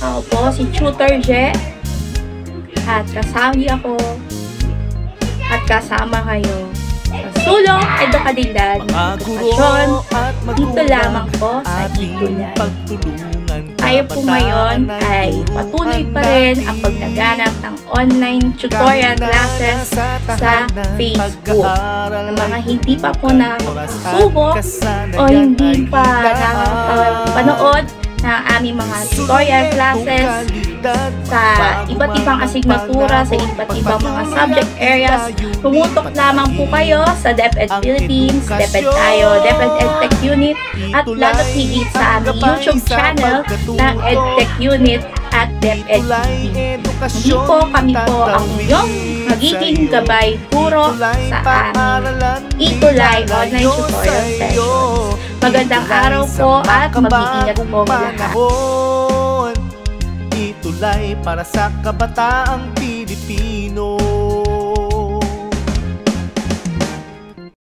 Ako po si Tutor Je at kasama kayo sa Sulong Edukadildad Edukasyon dito lamang po sa Itulan. Tayo po ngayon ay patuloy pa rin ang paglaganap ng online tutorial classes sa Facebook. Ng mga hindi pa po nakasubok o hindi pa nakapanood ng aming mga tutorial classes sa iba't ibang asignatura, sa iba't ibang mga subject areas, pumutok lamang po kayo sa DepEd Philippines, DepEd Tayo, DepEd EdTech Unit, at lalo't higit sa aming YouTube channel ng EdTech Unit at DepEd TV. Hindi po kami po ang inyong magiging gabay puro sa aming Itulay online tutorial sessions. Magandang araw po at mag-iingat po lahat. Itulay para sa kabataang Pilipino.